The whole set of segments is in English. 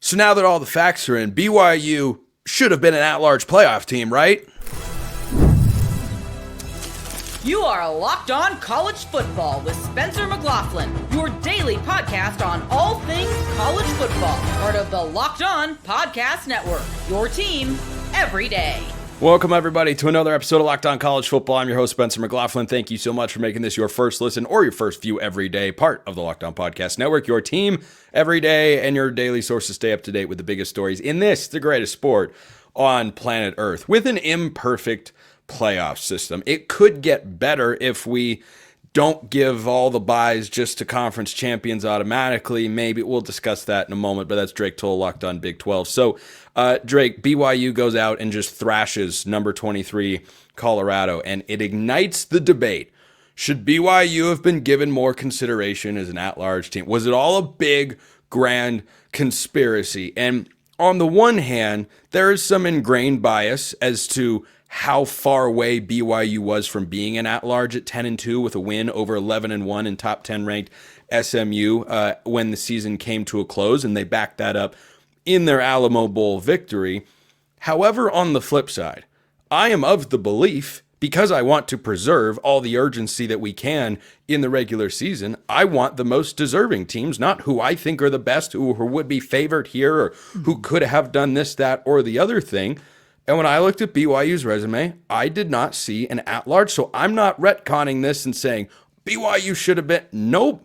So now that all the facts are in, BYU should have been an at-large playoff team, right? You are Locked On College Football with Spencer McLaughlin, your daily podcast on all things college football. Part of the Locked On Podcast Network, your team every day. Welcome, everybody, to another episode of Locked On College Football. I'm your host, Spencer McLaughlin. Thank you so much for making this your first listen or your first view every day, part of the Locked On Podcast Network, your team every day, and your daily source to stay up to date with the biggest stories in this, the greatest sport on planet Earth, with an imperfect playoff system. It could get better if we don't give all the buys just to conference champions automatically. Maybe we'll discuss that in a moment, but that's Drake Toll, Locked On Big 12. So, Drake, BYU goes out and just thrashes number 23 Colorado, and it ignites the debate. Should BYU have been given more consideration as an at-large team? Was it all a big, grand conspiracy? And on the one hand, there is some ingrained bias as to how far away BYU was from being an at-large at 10-2 with a win over 11-1 in top 10 ranked SMU when the season came to a close, and they backed that up in their Alamo Bowl victory. However, on the flip side, I am of the belief, because I want to preserve all the urgency that we can in the regular season, I want the most deserving teams, not who I think are the best, who would be favored here, or who could have done this, that, or the other thing. And when I looked at BYU's resume, I did not see an at-large. So I'm not retconning this and saying BYU should have been. Nope.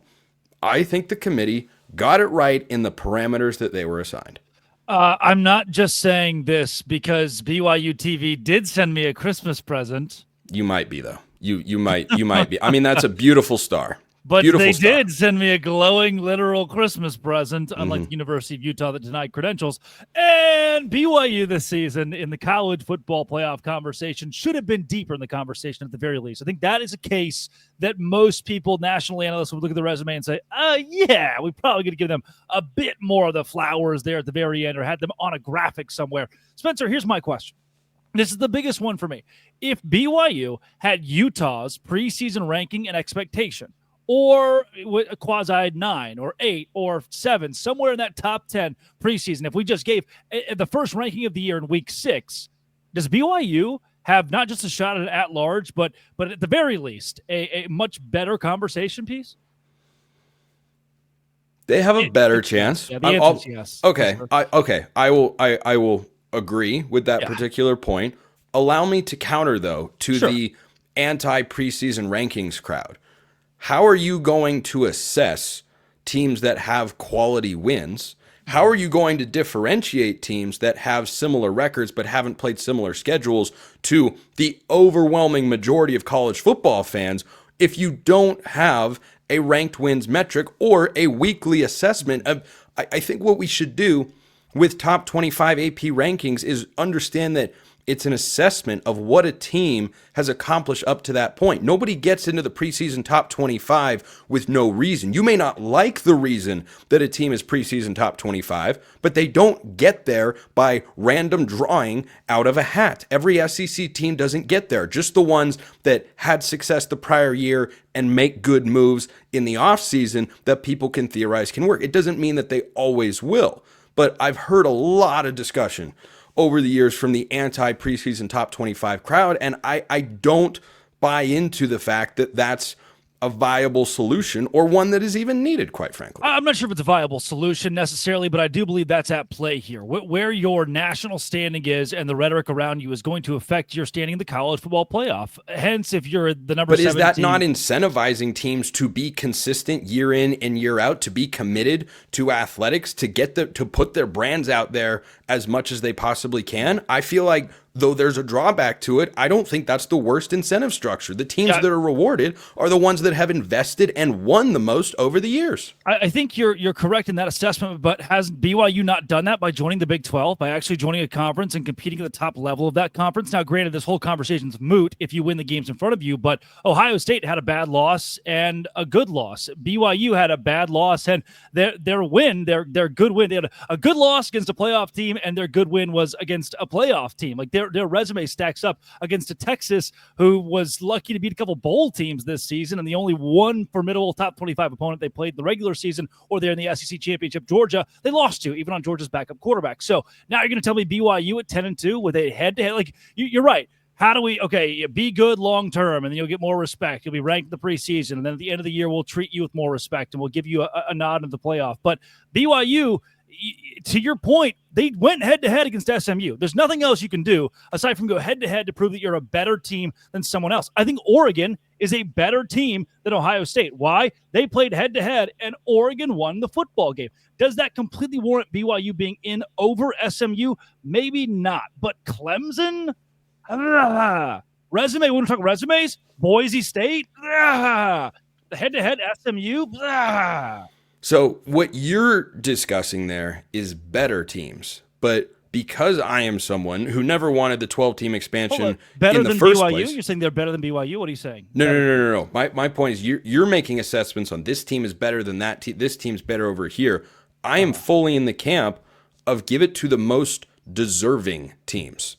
I think the committee got it right in the parameters that they were assigned. I'm not just saying this because BYU TV did send me a Christmas present. You might be, though. You might be. I mean, that's a beautiful star. But beautiful they star. did send me a glowing, literal Christmas present, unlike the University of Utah that denied credentials. And BYU this season in the college football playoff conversation should have been deeper in the conversation at the very least. I think that is a case that most people, national analysts, would look at the resume and say, yeah, we probably could give them a bit more of the flowers there at the very end or had them on a graphic somewhere. Spencer, here's my question. This is the biggest one for me. If BYU had Utah's preseason ranking and expectation, or a quasi 9 or 8 or 7, somewhere in that top 10 preseason, if we just gave the first ranking of the year in week 6, does BYU have not just a shot at large, but at the very least, a much better conversation piece? They have a better chance. Yeah, the answer is yes. Okay. I will agree with that particular point. Allow me to counter, though, to the anti-preseason rankings crowd. How are you going to assess teams that have quality wins? How are you going to differentiate teams that have similar records but haven't played similar schedules to the overwhelming majority of college football fans if you don't have a ranked wins metric or a weekly assessment of? I think what we should do with top 25 AP rankings is understand that it's an assessment of what a team has accomplished up to that point. Nobody gets into the preseason top 25 with no reason. You may not like the reason that a team is preseason top 25, but they don't get there by random drawing out of a hat. Every SEC team doesn't get there. Just the ones that had success the prior year and make good moves in the offseason that people can theorize can work. It doesn't mean that they always will, but I've heard a lot of discussion over the years from the anti-preseason top 25 crowd, and I don't buy into the fact that that's a viable solution or one that is even needed, quite frankly. I'm not sure if it's a viable solution necessarily, but I do believe that's at play here. Where your national standing is and the rhetoric around you is going to affect your standing in the college football playoff. Hence, if you're the number 17. But is that not incentivizing teams to be consistent year in and year out, to be committed to athletics, to put their brands out there as much as they possibly can? I feel like, though there's a drawback to it, I don't think that's the worst incentive structure. The teams that are rewarded are the ones that have invested and won the most over the years. I think you're correct in that assessment, but has BYU not done that by joining the Big 12, by actually joining a conference and competing at the top level of that conference? Now, granted, this whole conversation's moot if you win the games in front of you, but Ohio State had a bad loss and a good loss. BYU had a bad loss and their good win. They had a good loss against a playoff team, and their good win was against a playoff team. Like, their resume stacks up against a Texas who was lucky to beat a couple bowl teams this season, and the only one formidable top 25 opponent they played in the regular season or they're in the SEC championship, Georgia, they lost to, even on Georgia's backup quarterback. So now you're going to tell me BYU at 10-2 with a head-to-head? Like, you're right. How do we, be good long-term, and then you'll get more respect. You'll be ranked in the preseason, and then at the end of the year, we'll treat you with more respect, and we'll give you a nod in the playoff. But BYU, to your point, they went head-to-head against SMU. There's nothing else you can do aside from go head-to-head to prove that you're a better team than someone else. I think Oregon is a better team than Ohio State. Why? They played head-to-head, and Oregon won the football game. Does that completely warrant BYU being in over SMU? Maybe not. But Clemson? Resume, when we talk resumes, Boise State, the head-to-head SMU. So what you're discussing there is better teams, but because I am someone who never wanted the 12-team expansion in the first BYU? place. You're saying they're better than BYU? What are you saying? No. My point is you're making assessments on this team is better than that team. This team's better over here. I am fully in the camp of give it to the most deserving teams.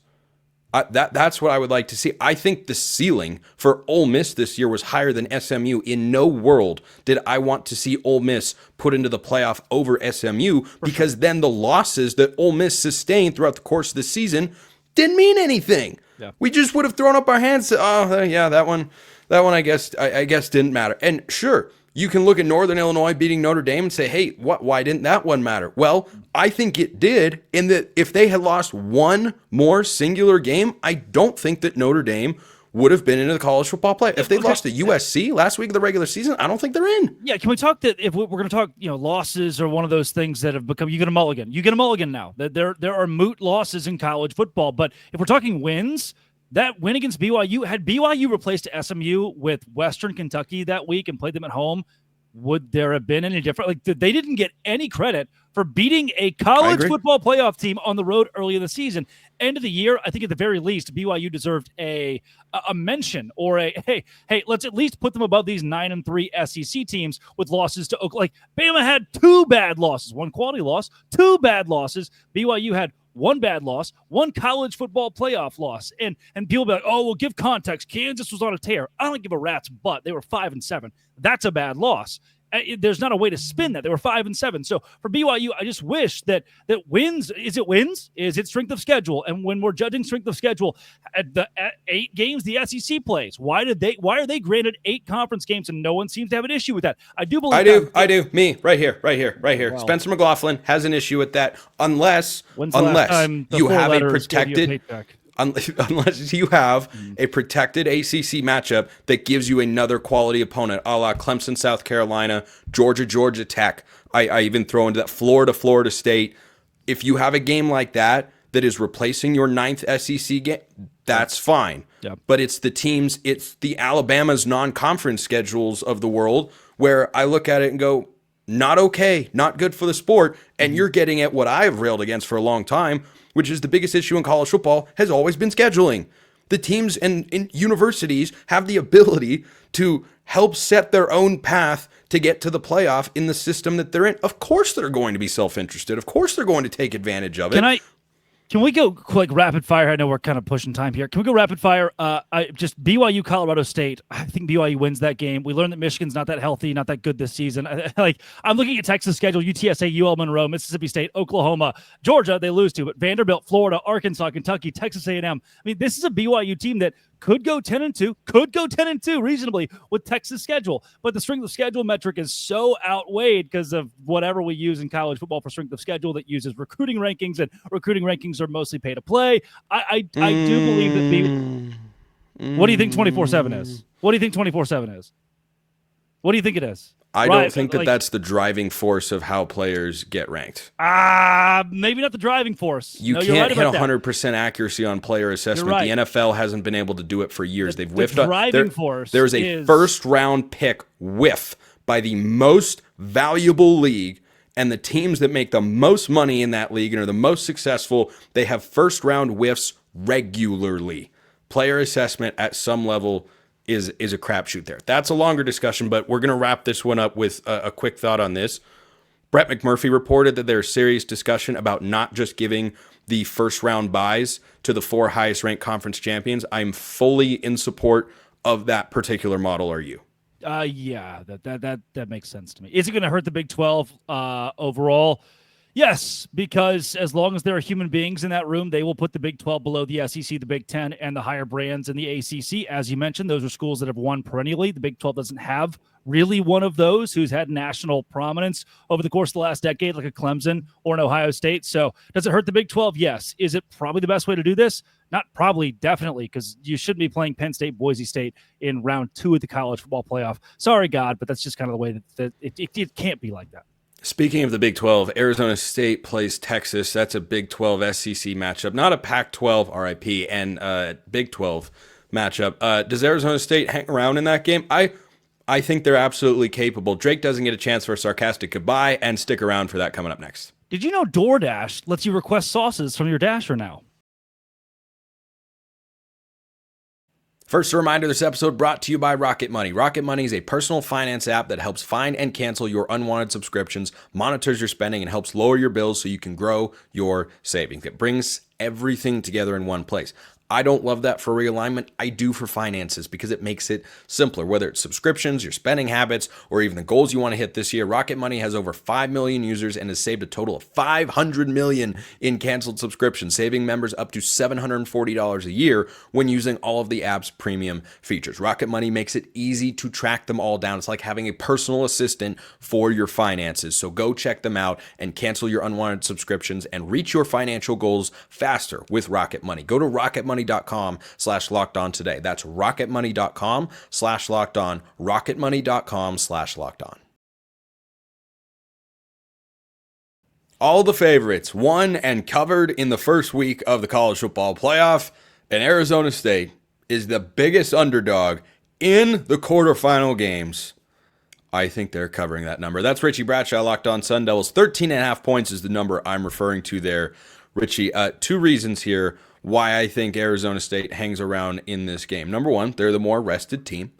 That's what I would like to see. I think the ceiling for Ole Miss this year was higher than SMU. In no world did I want to see Ole Miss put into the playoff over SMU because then the losses that Ole Miss sustained throughout the course of the season didn't mean anything. Yeah. We just would have thrown up our hands. That one I guess didn't matter. And sure, you can look at Northern Illinois beating Notre Dame and say, hey, why didn't that one matter? Well, I think it did, in that if they had lost one more singular game, I don't think that Notre Dame would have been into the college football play. If they lost to USC last week of the regular season, I don't think they're in. Yeah, can we talk that if we're going to talk, losses are one of those things that have become, you get a mulligan. You get a mulligan now. There are moot losses in college football, but if we're talking wins, that win against BYU, had BYU replaced SMU with Western Kentucky that week and played them at home, would there have been any different? Like, they didn't get any credit for beating a college football playoff team on the road early in the season. End of the year, I think at the very least, BYU deserved a mention or hey, let's at least put them above these 9-3 SEC teams with losses to Oklahoma. Like, Bama had two bad losses, one quality loss, two bad losses. BYU had one bad loss, one college football playoff loss. And people be like, we'll give context. Kansas was on a tear. I don't give a rat's butt. They were 5-7. That's a bad loss. There's not a way to spin that. They were 5-7. So for BYU, I just wish that wins. Is it wins? Is it strength of schedule? And when we're judging strength of schedule, at 8 games the SEC plays, why are they granted 8 conference games and no one seems to have an issue with that? I do believe I do. Me right here. Wow. Spencer McLaughlin has an issue with that unless you have a protected. Unless you have a protected ACC matchup that gives you another quality opponent, a la Clemson, South Carolina, Georgia Tech. I even throw into that Florida State. If you have a game like that is replacing your 9th SEC game, that's fine. Yep. But it's the Alabama's non-conference schedules of the world where I look at it and go, not okay, not good for the sport, and you're getting at what I've railed against for a long time, which is the biggest issue in college football, has always been scheduling. The teams and universities have the ability to help set their own path to get to the playoff in the system that they're in. Of course they're going to be self-interested. Of course they're going to take advantage of it. Can we go quick rapid fire? I know we're kind of pushing time here. Can we go rapid fire? Just BYU, Colorado State. I think BYU wins that game. We learned that Michigan's not that healthy, not that good this season. I'm looking at Texas' schedule: UTSA, UL Monroe, Mississippi State, Oklahoma, Georgia. They lose to, but Vanderbilt, Florida, Arkansas, Kentucky, Texas A&M. I mean, this is a BYU team that could go 10-2 reasonably with Texas' schedule. But the strength of schedule metric is so outweighed because of whatever we use in college football for strength of schedule that uses recruiting rankings, and recruiting rankings are mostly pay to play. I do believe that What do you think 24/7 is? What do you think 24/7 is? What do you think it is? I don't think that's the driving force of how players get ranked. Maybe not the driving force. You can't hit 100% accuracy on player assessment. The NFL hasn't been able to do it for years. They've whiffed. The driving force. There's a first-round pick whiff by the most valuable league, and the teams that make the most money in that league and are the most successful, they have first-round whiffs regularly. Player assessment at some level is a crapshoot there. That's a longer discussion, but we're going to wrap this one up with a quick thought on this. Brett McMurphy reported that there's serious discussion about not just giving the first round buys to the 4 highest ranked conference champions. I'm fully in support of that particular model. Are you? Yeah, that makes sense to me. Is it going to hurt the Big 12 overall? Yes, because as long as there are human beings in that room, they will put the Big 12 below the SEC, the Big 10, and the higher brands in the ACC. As you mentioned, those are schools that have won perennially. The Big 12 doesn't have really one of those who's had national prominence over the course of the last decade, like a Clemson or an Ohio State. So does it hurt the Big 12? Yes. Is it probably the best way to do this? Not probably, definitely, because you shouldn't be playing Penn State, Boise State in round 2 of the college football playoff. Sorry, God, but that's just kind of the way that it can't be like that. Speaking of the Big 12, Arizona State plays Texas. That's a Big 12 SEC matchup, not a Pac-12 RIP and Big 12 matchup. Does Arizona State hang around in that game? I think they're absolutely capable. Drake doesn't get a chance for a sarcastic goodbye, and stick around for that coming up next. Did you know DoorDash lets you request sauces from your Dasher now? First, a reminder, this episode brought to you by Rocket Money. Rocket Money is a personal finance app that helps find and cancel your unwanted subscriptions, monitors your spending, and helps lower your bills so you can grow your savings. It brings everything together in one place. I don't love that for realignment. I do for finances because it makes it simpler. Whether it's subscriptions, your spending habits, or even the goals you want to hit this year, Rocket Money has over 5 million users and has saved a total of $500 million in canceled subscriptions, saving members up to $740 a year when using all of the app's premium features. Rocket Money makes it easy to track them all down. It's like having a personal assistant for your finances. So go check them out and cancel your unwanted subscriptions and reach your financial goals faster with Rocket Money. Go to rocketmoney.com/lockedon today. That's rocketmoney.com/lockedon, rocketmoney.com/lockedon. All the favorites won and covered in the first week of the college football playoff, and Arizona State is the biggest underdog in the quarterfinal games. I think they're covering that number. That's Richie Bradshaw, Locked On Sun Devils. 13.5 points is the number I'm referring to there. Richie, 2 reasons here why I think Arizona State hangs around in this game. Number 1, they're the more rested team,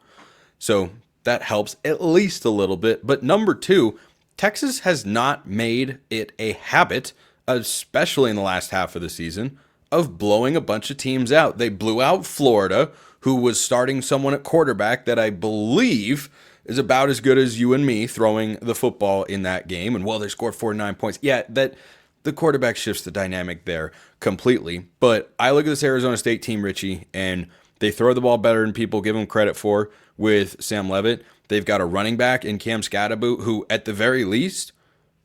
so that helps at least a little bit. But number 2, Texas has not made it a habit, especially in the last half of the season, of blowing a bunch of teams out. They blew out Florida, who was starting someone at quarterback that I believe is about as good as you and me throwing the football in that game. And, well, they scored 49 points. Yeah, that the quarterback shifts the dynamic there completely. But I look at this Arizona State team, Richie, and they throw the ball better than people give them credit for with Sam Leavitt. They've got a running back in Cam Scadaboo who, at the very least,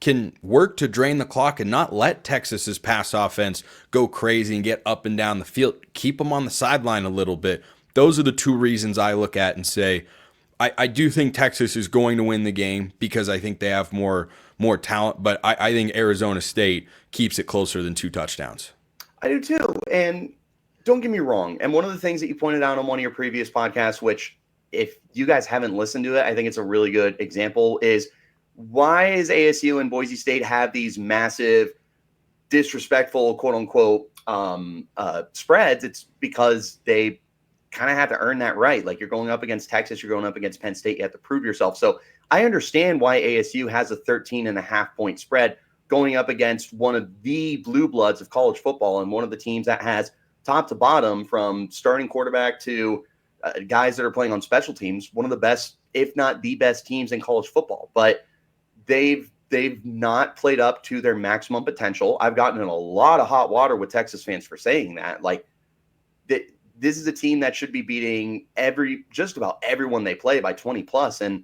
can work to drain the clock and not let Texas's pass offense go crazy and get up and down the field. Keep them on the sideline a little bit. Those are the 2 reasons I look at and say, I do think Texas is going to win the game because I think they have more talent, but I think Arizona State keeps it closer than 2 touchdowns. I do too, and don't get me wrong. And one of the things that you pointed out on one of your previous podcasts, which if you guys haven't listened to it, I think it's a really good example, is why is ASU and Boise State have these massive, disrespectful, quote-unquote, spreads? It's because they kind of have to earn that right. Like, you're going up against Texas, you're going up against Penn State, you have to prove yourself. So I understand why ASU has a 13.5-point spread going up against one of the blue bloods of college football and one of the teams that has top to bottom, from starting quarterback to guys that are playing on special teams, one of the best, if not the best teams in college football. But they've not played up to their maximum potential. I've gotten in a lot of hot water with Texas fans for saying that. Like, this is a team that should be beating just about everyone they play by 20 plus. And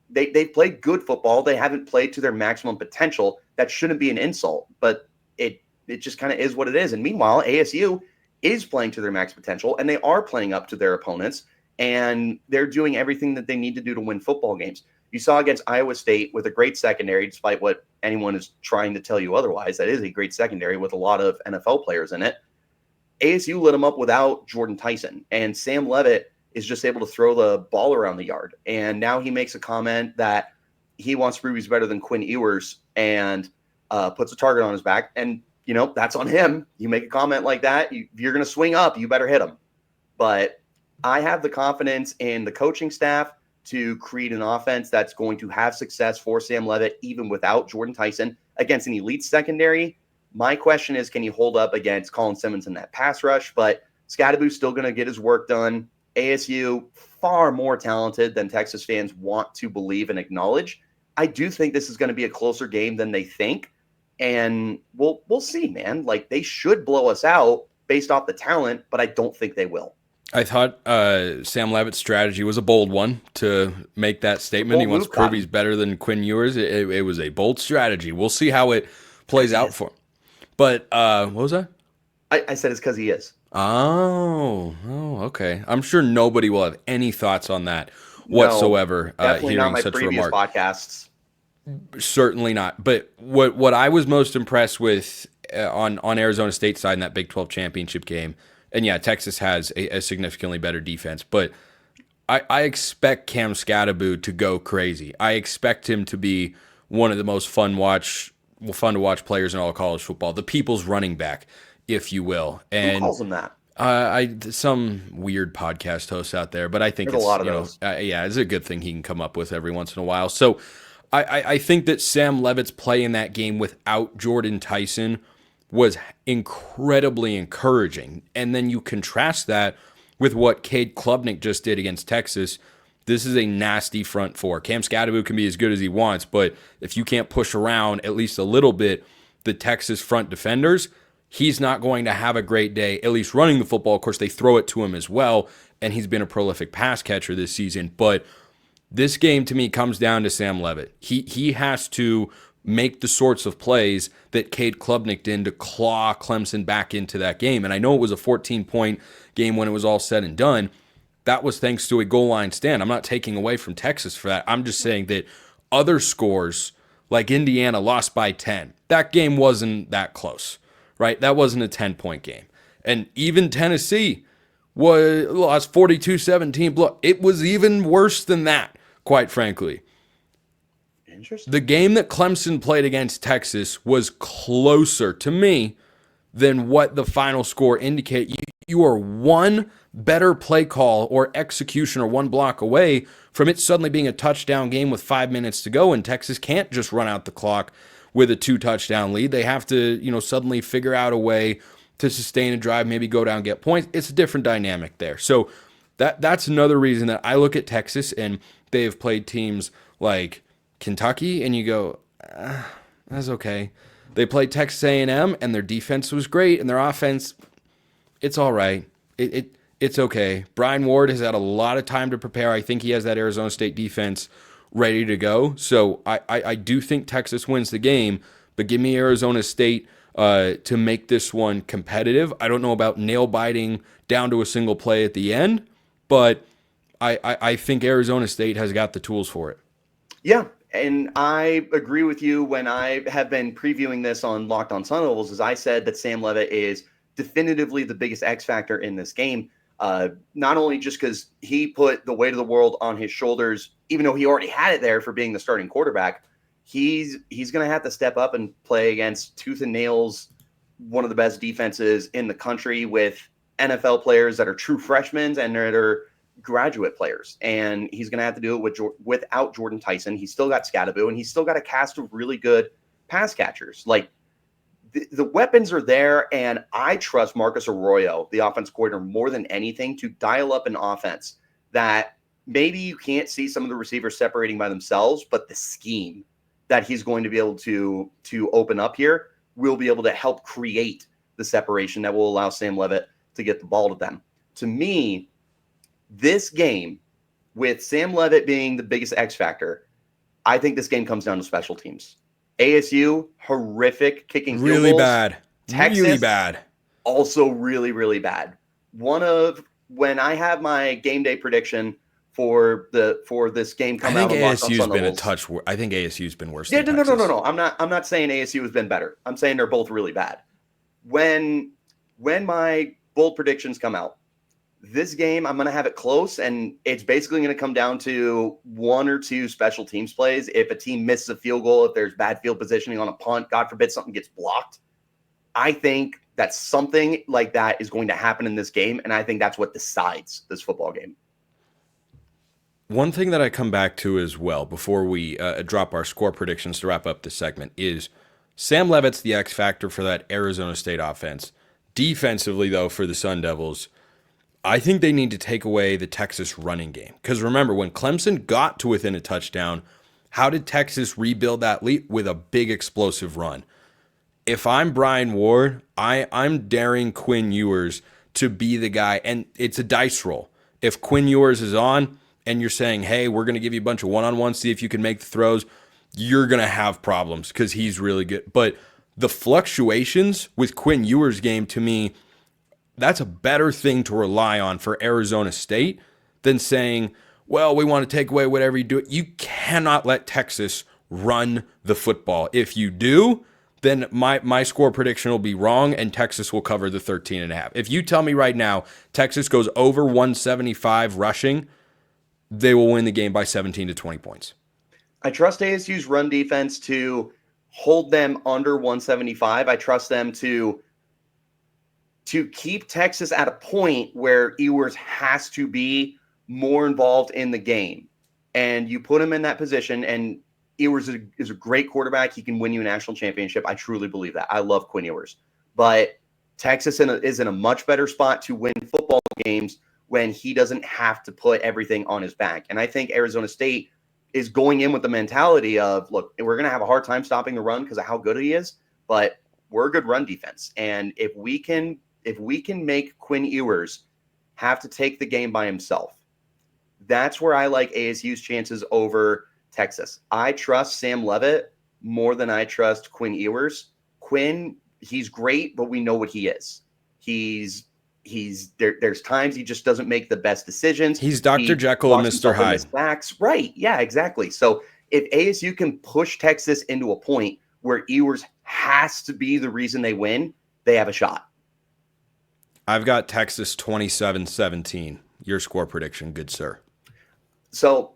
they've played good football. They haven't played to their maximum potential. That shouldn't be an insult, but it just kind of is what it is. And meanwhile, ASU is playing to their max potential, and they are playing up to their opponents, and they're doing everything that they need to do to win football games. You saw against Iowa State with a great secondary, despite what anyone is trying to tell you otherwise. That is a great secondary with a lot of NFL players in it. ASU lit them up without Jordan Tyson, and Sam Leavitt is just able to throw the ball around the yard. And now he makes a comment that he wants to prove he's better than Quinn Ewers and puts a target on his back. And, that's on him. You make a comment like that, you're going to swing up, you better hit him. But I have the confidence in the coaching staff to create an offense that's going to have success for Sam Leavitt, even without Jordan Tyson against an elite secondary. My question is, can he hold up against Colin Simmons in that pass rush? But Scadaboo's still going to get his work done. ASU, far more talented than Texas fans want to believe and acknowledge. I do think this is going to be a closer game than they think. And we'll see, man. Like, they should blow us out based off the talent, but I don't think they will. I thought Sam Leavitt's strategy was a bold one to make that statement. He wants to prove he's better than Quinn Ewers. It was a bold strategy. We'll see how it plays out for him. But what was that? I said it's because he is. Oh, okay. I'm sure nobody will have any thoughts on that whatsoever. No, definitely hearing not my such previous a remark. Podcasts. Certainly not. But what I was most impressed with on Arizona State's side in that Big 12 championship game, and yeah, Texas has a significantly better defense, but I expect Cam Scadaboo to go crazy. I expect him to be one of the most fun to watch players in all of college football, the people's running back, if you will. And who calls him that? Some weird podcast hosts out there, but I think There's a lot of those. It's a good thing he can come up with every once in a while. So I think that Sam Leavitt's play in that game without Jordan Tyson was incredibly encouraging. And then you contrast that with what Cade Klubnik just did against Texas. This is a nasty front four. Cam Scadaboo can be as good as he wants, but if you can't push around at least a little bit the Texas front defenders, he's not going to have a great day, at least running the football. Of course, they throw it to him as well, and he's been a prolific pass catcher this season. But this game, to me, comes down to Sam Leavitt. He has to make the sorts of plays that Cade Klubnik did to claw Clemson back into that game. And I know it was a 14-point game when it was all said and done. That was thanks to a goal line stand. I'm not taking away from Texas for that. I'm just saying that other scores, like Indiana lost by 10, that game wasn't that close, right? That wasn't a 10-point game. And even Tennessee lost 42-17. Look, it was even worse than that, quite frankly. Interesting. The game that Clemson played against Texas was closer to me than what the final score indicate. You are one better play call or execution or one block away from it suddenly being a touchdown game with 5 minutes to go, and Texas can't just run out the clock with a 2-touchdown lead. They have to, suddenly figure out a way to sustain a drive, maybe go down, get points. It's a different dynamic there. So that's another reason that I look at Texas, and they have played teams like Kentucky, and you go, that's okay. They played Texas A&M, and their defense was great, and their offense, it's all right. It's okay. Brian Ward has had a lot of time to prepare. I think he has that Arizona State defense ready to go. So I do think Texas wins the game, but give me Arizona State to make this one competitive. I don't know about nail-biting down to a single play at the end, but I think Arizona State has got the tools for it. Yeah, and I agree with you. When I have been previewing this on Locked On Sun Devils, as I said that Sam Leavitt is definitively the biggest X factor in this game. Not only just because he put the weight of the world on his shoulders, even though he already had it there for being the starting quarterback, he's going to have to step up and play against tooth and nails, one of the best defenses in the country, with NFL players that are true freshmen and that are graduate players. And he's going to have to do it without Jordan Tyson. He's still got Scadaboo, and he's still got a cast of really good pass catchers. Like, the weapons are there, and I trust Marcus Arroyo, the offense coordinator, more than anything to dial up an offense that maybe you can't see some of the receivers separating by themselves, but the scheme that he's going to be able to open up here will be able to help create the separation that will allow Sam Leavitt to get the ball to them. To me, this game, with Sam Leavitt being the biggest X factor, I think this game comes down to special teams. ASU, horrific kicking field really goals. Bad. Texas, really bad. Also really, really bad. When I have my game day prediction for this game coming out on Locked On Sun ASU's been a Devils, touch. I think ASU's been worse. Yeah, than no. Texas. I'm not saying ASU has been better. I'm saying they're both really bad. When my bold predictions come out, this game, I'm going to have it close, and it's basically going to come down to one or two special teams plays. If a team misses a field goal, if there's bad field positioning on a punt, God forbid something gets blocked, I think that something like that is going to happen in this game, and I think that's what decides this football game. One thing that I come back to as well before we drop our score predictions to wrap up this segment is Sam Leavitt's the X factor for that Arizona State offense. Defensively, though, for the Sun Devils, I think they need to take away the Texas running game. Because remember, when Clemson got to within a touchdown, how did Texas rebuild that lead? With a big explosive run. If I'm Brian Ward, I'm daring Quinn Ewers to be the guy, and it's a dice roll. If Quinn Ewers is on, and you're saying, hey, we're going to give you a bunch of one-on-ones, see if you can make the throws, you're going to have problems because he's really good. But the fluctuations with Quinn Ewers' game, to me, that's a better thing to rely on for Arizona State than saying, well, we want to take away whatever you do. You cannot let Texas run the football. If you do, then my score prediction will be wrong, and Texas will cover the 13.5. If you tell me right now Texas goes over 175 rushing, they will win the game by 17 to 20 points. I trust ASU's run defense to hold them under 175. I trust them to keep Texas at a point where Ewers has to be more involved in the game. And you put him in that position, and Ewers is a great quarterback. He can win you a national championship. I truly believe that. I love Quinn Ewers. But Texas is in a much better spot to win football games when he doesn't have to put everything on his back. And I think Arizona State is going in with the mentality of, look, we're going to have a hard time stopping the run because of how good he is, but we're a good run defense. And if we can make Quinn Ewers have to take the game by himself, that's where I like ASU's chances over Texas. I trust Sam Leavitt more than I trust Quinn Ewers. Quinn, he's great, but we know what he is. There's times he just doesn't make the best decisions. He's Dr. Jekyll and Mr. Hyde. Right. Yeah, exactly. So if ASU can push Texas into a point where Ewers has to be the reason they win, they have a shot. I've got Texas 27-17. Your score prediction, good sir. So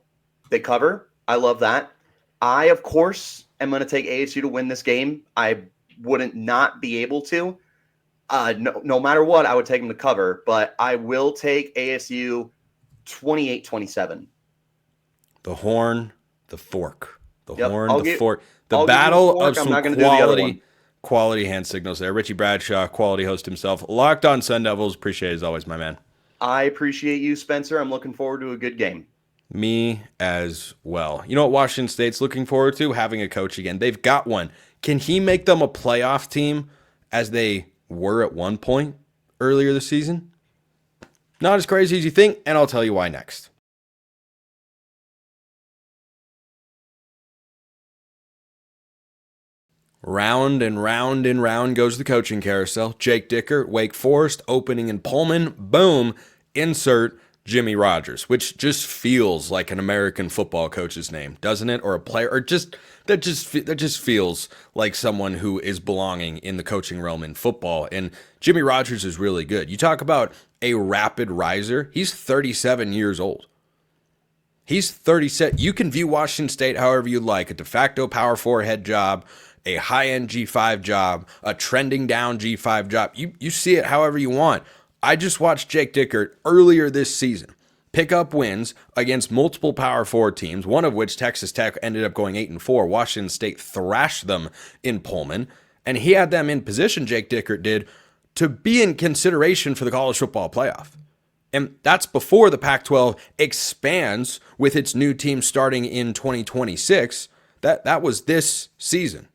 they cover. I love that. I, of course, am going to take ASU to win this game. I wouldn't not be able to. No matter what, I would take them to cover, but I will take ASU 28-27. The horn, the fork. The horn, the fork. The I'll battle of I'm some not gonna do the other one. quality hand signals there. Richie Bradshaw, quality host himself. Locked on Sun Devils. Appreciate it as always, my man. I appreciate you, Spencer. I'm looking forward to a good game. Me as well. You know what Washington State's looking forward to? Having a coach again. They've got one. Can he make them a playoff team as they were at one point earlier this season? Not as crazy as you think, and I'll tell you why next. Round and round and round goes the coaching carousel. Jake Dickert, Wake Forest, opening in Pullman. Boom. Insert Jimmy Rogers, which just feels like an American football coach's name, doesn't it? Or a player, or that just feels like someone who is belonging in the coaching realm in football. And Jimmy Rogers is really good. You talk about a rapid riser. He's 37 years old. He's 37. You can view Washington State however you like. A de facto Power 4 head job, a high-end G5 job, a trending down G5 job. You see it however you want. I just watched Jake Dickert earlier this season pick up wins against multiple Power 4 teams, one of which Texas Tech ended up going 8-4. Washington State thrashed them in Pullman, and he had them in position, Jake Dickert did, to be in consideration for the college football playoff. And that's before the Pac-12 expands with its new team starting in 2026. That was this season.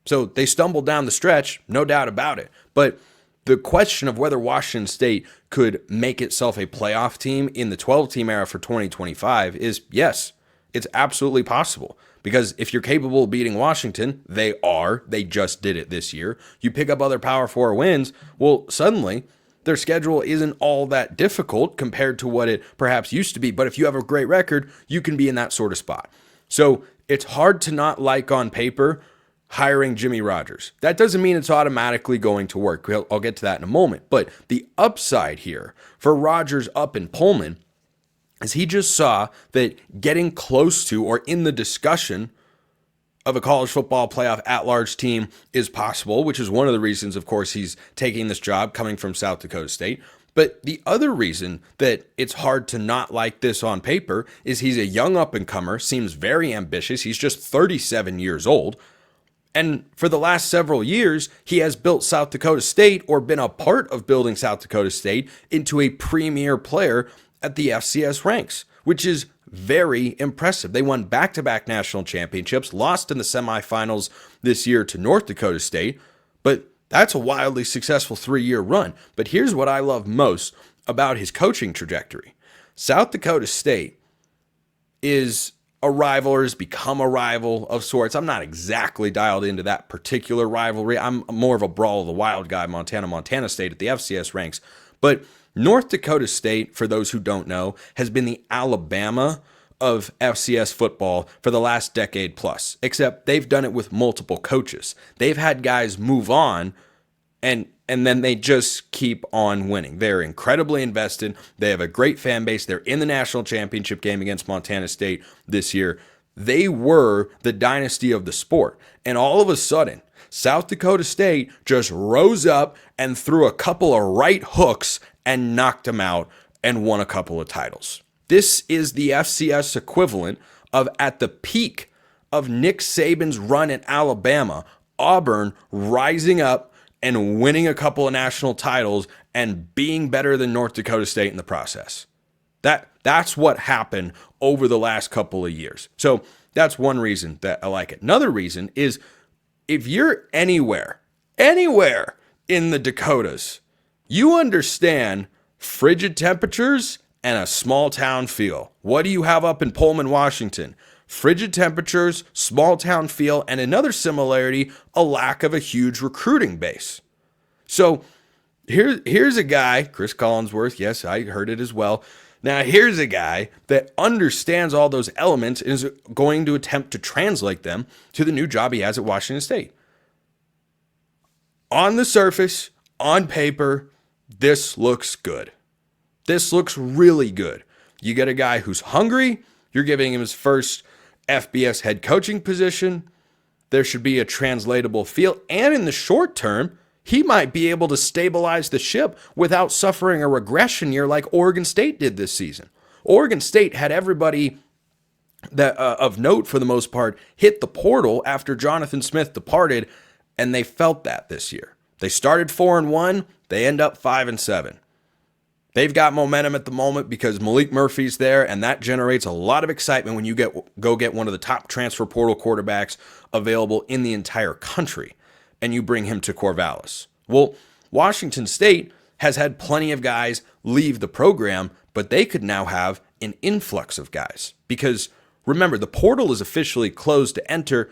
So they stumbled down the stretch, no doubt about it. But the question of whether Washington State could make itself a playoff team in the 12-team era for 2025 is yes, it's absolutely possible. Because if you're capable of beating Washington, they are. They just did it this year. You pick up other Power 4 wins, well, suddenly their schedule isn't all that difficult compared to what it perhaps used to be. But if you have a great record, you can be in that sort of spot. So it's hard to not like on paper hiring Jimmy Rogers. That doesn't mean it's automatically going to work. I'll get to that in a moment. But the upside here for Rogers up in Pullman is he just saw that getting close to or in the discussion of a college football playoff at-large team is possible, which is one of the reasons, of course, he's taking this job coming from South Dakota State. But the other reason that it's hard to not like this on paper is he's a young up-and-comer, seems very ambitious. He's just 37 years old. And for the last several years, he has built South Dakota State, or been a part of building South Dakota State, into a premier player at the FCS ranks, which is very impressive. They won back-to-back national championships, lost in the semifinals this year to North Dakota State, but that's a wildly successful 3-year run. But here's what I love most about his coaching trajectory. South Dakota State is a rival, or has become a rival of sorts. I'm not exactly dialed into that particular rivalry. I'm more of a Brawl of the Wild guy, Montana State at the FCS ranks. But North Dakota State, for those who don't know, has been the Alabama of FCS football for the last decade plus, except they've done it with multiple coaches. They've had guys move on, and then they just keep on winning. They're incredibly invested. They have a great fan base. They're in the national championship game against Montana State this year. They were the dynasty of the sport. And all of a sudden, South Dakota State just rose up and threw a couple of right hooks and knocked them out and won a couple of titles. This is the FCS equivalent of, at the peak of Nick Saban's run at Alabama, Auburn rising up and winning a couple of national titles and being better than North Dakota State in the process. That's what happened over the last couple of years. So that's one reason that I like it. Another reason is, if you're anywhere in the Dakotas, you understand frigid temperatures and a small town feel. What do you have up in Pullman, Washington? Frigid temperatures, small town feel, and another similarity, a lack of a huge recruiting base. So here's a guy, Chris Collinsworth, yes, I heard it as well. Now here's a guy that understands all those elements and is going to attempt to translate them to the new job he has at Washington State. On the surface, on paper, this looks good. This looks really good. You get a guy who's hungry. You're giving him his first FBS head coaching position. There should be a translatable feel. And in the short term, he might be able to stabilize the ship without suffering a regression year like Oregon State did this season. Oregon State had everybody that of note, for the most part, hit the portal after Jonathan Smith departed, and they felt that this year. They started 4-1. They end up 5-7. They've got momentum at the moment because Malik Murphy's there, and that generates a lot of excitement when you go get one of the top transfer portal quarterbacks available in the entire country, and you bring him to Corvallis. Well, Washington State has had plenty of guys leave the program, but they could now have an influx of guys because, remember, the portal is officially closed to enter.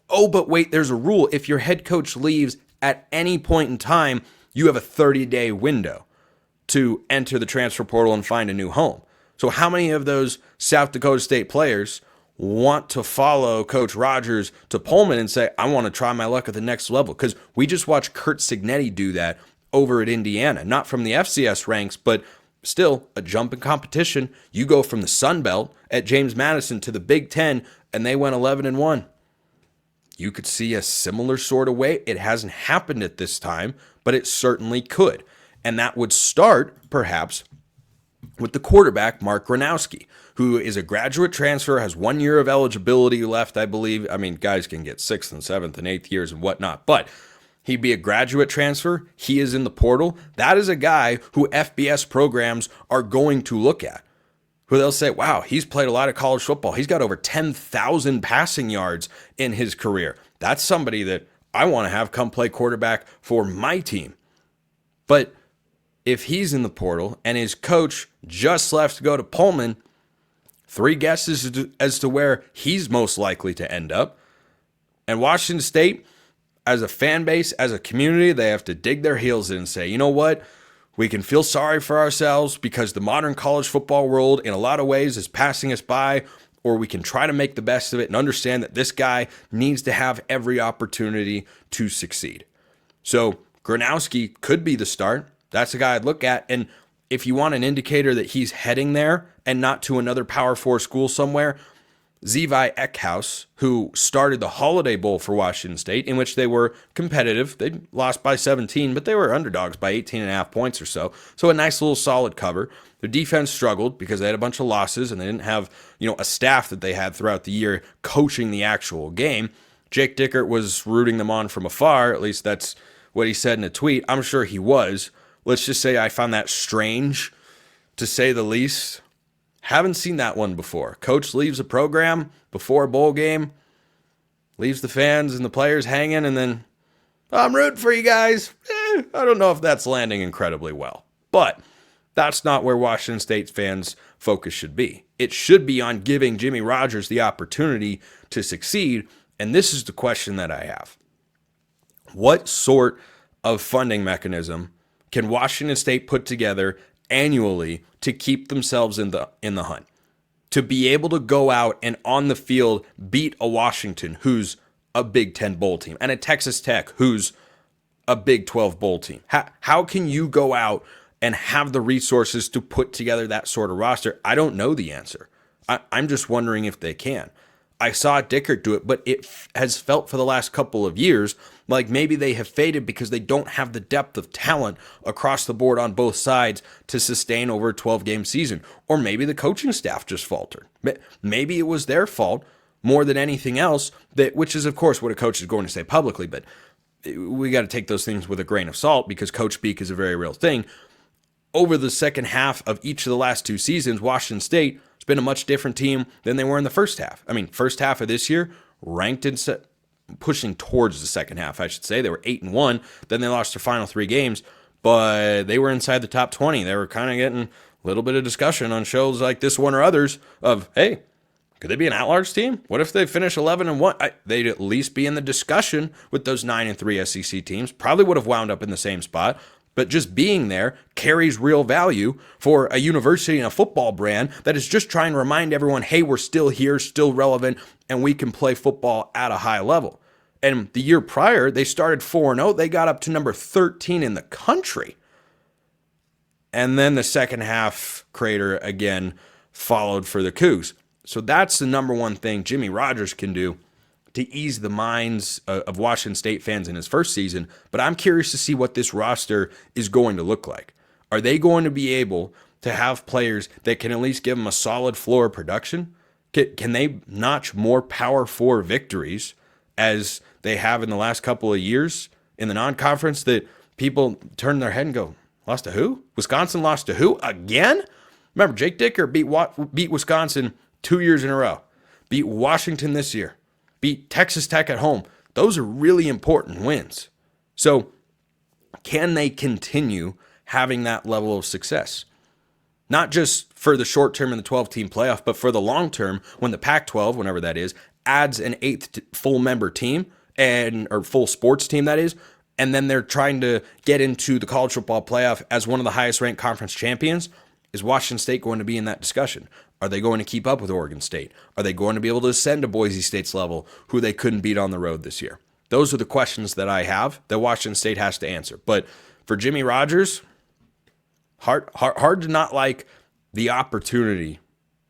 Oh, but wait, there's a rule. If your head coach leaves at any point in time, you have a 30-day window to enter the transfer portal and find a new home. So how many of those South Dakota State players want to follow Coach Rogers to Pullman and say, I want to try my luck at the next level? Because we just watched Kurt Cignetti do that over at Indiana, not from the FCS ranks, but still a jump in competition. You go from the Sun Belt at James Madison to the Big Ten, and they went 11-1. You could see a similar sort of way. It hasn't happened at this time, but it certainly could. And that would start, perhaps, with the quarterback, Mark Gronowski, who is a graduate transfer, has 1 year of eligibility left, I believe. I mean, guys can get 6th and 7th and 8th years and whatnot, but he'd be a graduate transfer. He is in the portal. That is a guy who FBS programs are going to look at, who they'll say, wow, he's played a lot of college football. He's got over 10,000 passing yards in his career. That's somebody that I want to have come play quarterback for my team. But if he's in the portal and his coach just left to go to Pullman, 3 guesses as to where he's most likely to end up. And Washington State, as a fan base, as a community, they have to dig their heels in and say, you know what? We can feel sorry for ourselves because the modern college football world in a lot of ways is passing us by, or we can try to make the best of it and understand that this guy needs to have every opportunity to succeed. So Gronowski could be the start. That's the guy I'd look at. And if you want an indicator that he's heading there and not to another Power 4 school somewhere, Zevi Eckhouse, who started the Holiday Bowl for Washington State, in which they were competitive. They lost by 17, but they were underdogs by 18.5 points or so. So a nice little solid cover. Their defense struggled because they had a bunch of losses and they didn't have, a staff that they had throughout the year coaching the actual game. Jake Dickert was rooting them on from afar. At least that's what he said in a tweet. I'm sure he was. Let's just say I found that strange, to say the least. Haven't seen that one before. Coach leaves a program before a bowl game, leaves the fans and the players hanging, and then, I'm rooting for you guys. I don't know if that's landing incredibly well. But that's not where Washington State fans' focus should be. It should be on giving Jimmy Rogers the opportunity to succeed, and this is the question that I have. What sort of funding mechanism can Washington State put together annually to keep themselves in the hunt, to be able to go out and on the field beat a Washington who's a Big 10 bowl team and a Texas Tech who's a Big 12 bowl team? How can you go out and have the resources to put together that sort of roster? I don't know the answer. I'm just wondering if they can. I saw Dickert do it, but it has felt for the last couple of years like maybe they have faded because they don't have the depth of talent across the board on both sides to sustain over a 12-game season. Or maybe the coaching staff just faltered. Maybe it was their fault more than anything else, which is, of course, what a coach is going to say publicly, but we got to take those things with a grain of salt because coach speak is a very real thing. Over the second half of each of the last two seasons, Washington State has been a much different team than they were in the first half. I mean, first half of this year, ranked in pushing towards the second half, I should say. They were 8-1. Then they lost their final 3 games, but they were inside the top 20. They were kind of getting a little bit of discussion on shows like this one or others of, hey, could they be an at-large team? What if they finish 11-1? They'd at least be in the discussion with those 9-3 SEC teams. Probably would have wound up in the same spot. But just being there carries real value for a university and a football brand that is just trying to remind everyone, hey, we're still here, still relevant, and we can play football at a high level. And the year prior, they started 4-0. They got up to number 13 in the country. And then the second half crater again followed for the Cougs. So that's the number one thing Jimmy Rogers can do to ease the minds of Washington State fans in his first season. But I'm curious to see what this roster is going to look like. Are they going to be able to have players that can at least give them a solid floor of production? Can they notch more Power 4 victories as they have in the last couple of years in the non-conference that people turn their head and go, lost to who? Wisconsin lost to who? Again? Remember, Jake Dickert beat Wisconsin 2 years in a row. Beat Washington this year. Beat Texas Tech at home. Those are really important wins. So can they continue having that level of success? Not just for the short term in the 12-team playoff, but for the long term when the Pac-12, whenever that is, adds an 8th full member team or full sports team, that is, and then they're trying to get into the college football playoff as one of the highest ranked conference champions. Is Washington State going to be in that discussion? Are they going to keep up with Oregon State? Are they going to be able to ascend to Boise State's level, who they couldn't beat on the road this year? Those are the questions that I have that Washington State has to answer. But for Jimmy Rogers, hard to not like the opportunity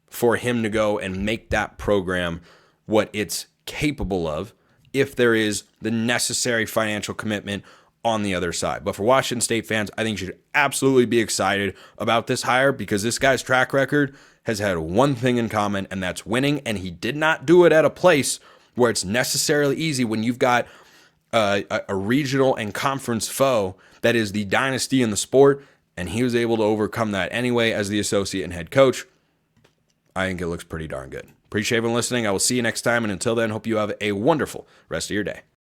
for him to go and make that program what it's capable of if there is the necessary financial commitment on the other side. But for Washington State fans, I think you should absolutely be excited about this hire because this guy's track record has had one thing in common, and that's winning, and he did not do it at a place where it's necessarily easy when you've got a regional and conference foe that is the dynasty in the sport, and he was able to overcome that anyway as the associate and head coach. I think it looks pretty darn good. Appreciate everyone listening. I will see you next time, and until then, hope you have a wonderful rest of your day.